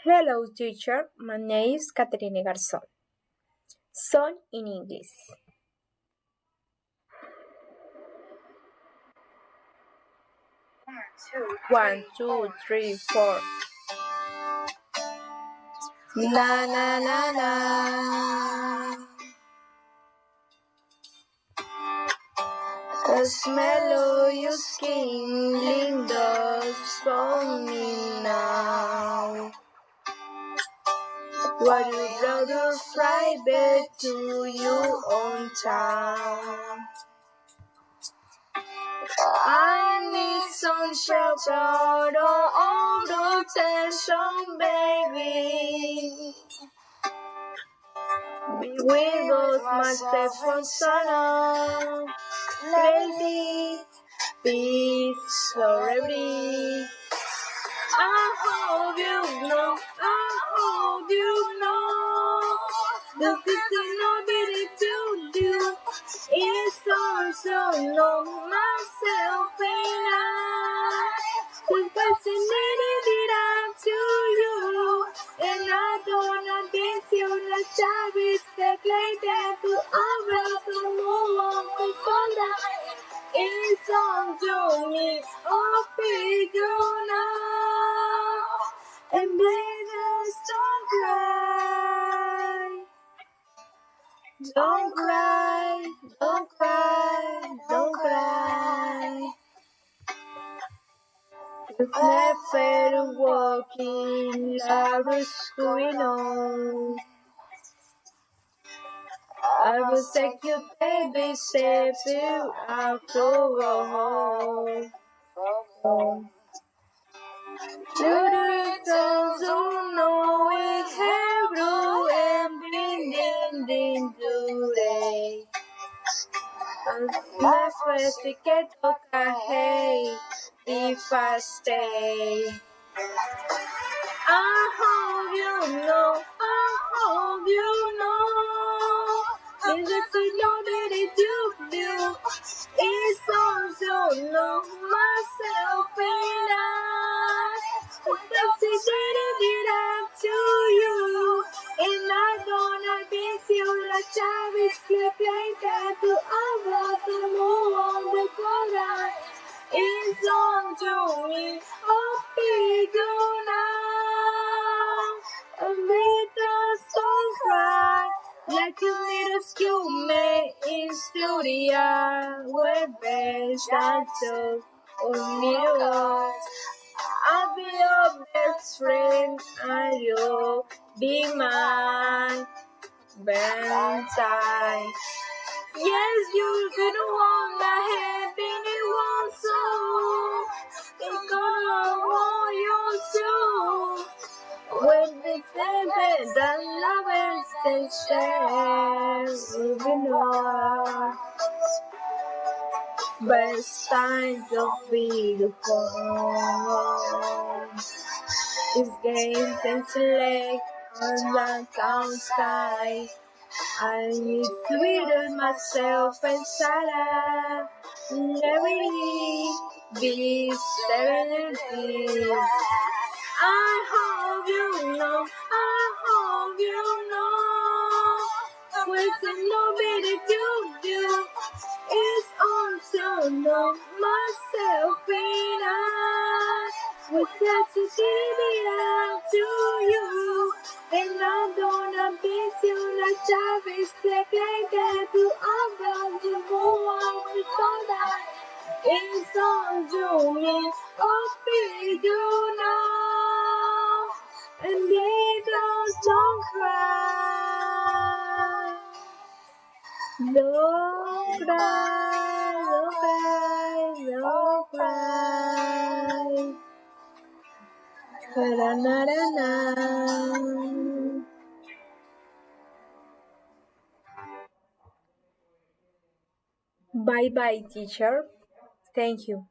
Hello, teacher. My name is Caterina Garzón. Son in English. One, two, three, four. Na na na na. The smell of your skin lingers for me now. Why do you rather fly back to your own town? I need some shelter or all the tension, baby. We lost myself from sun, crazy, peace, already. I hope you know, the things nobody to do is also know myself and I. The fascinated it up to you, and I don't understand you. The child is like that to always move on before that. It's on to me, oh, figure now, and baby, don't cry. Don't cry, don't cry, don't cry. You've never walking like what's going on. I will take you, baby, safe to after all. To the tones who know we have blue and been today. Las veces que toca, hey, if I stay. I hope you know, there's just nobody to do. It's also know myself and I. That's it up to you, and I gonna miss you like Travis like that to others and move on the corner. It's on to me, oh bigger now, and make us don't cry like a little schoolmate in studio where best I took on me. I'll be your best friend and you'll be my Valentine. Yes, you're gonna want my hand and it won't so. It's gonna hold you soon. When they say that lovers they share, even more. Best times of beautiful. It's games and select on the outside. I need to read myself inside. Never be serenity. I hope you know, with nobody to do. It's also know myself and I. With that to give it up to you, and I'm gonna miss you like Travis like that to all of the more before that. It's on to me, oh figure now, and they don't cry. Don't cry, don't cry, don't cry. Na-na-na-na. Bye bye, teacher. Thank you.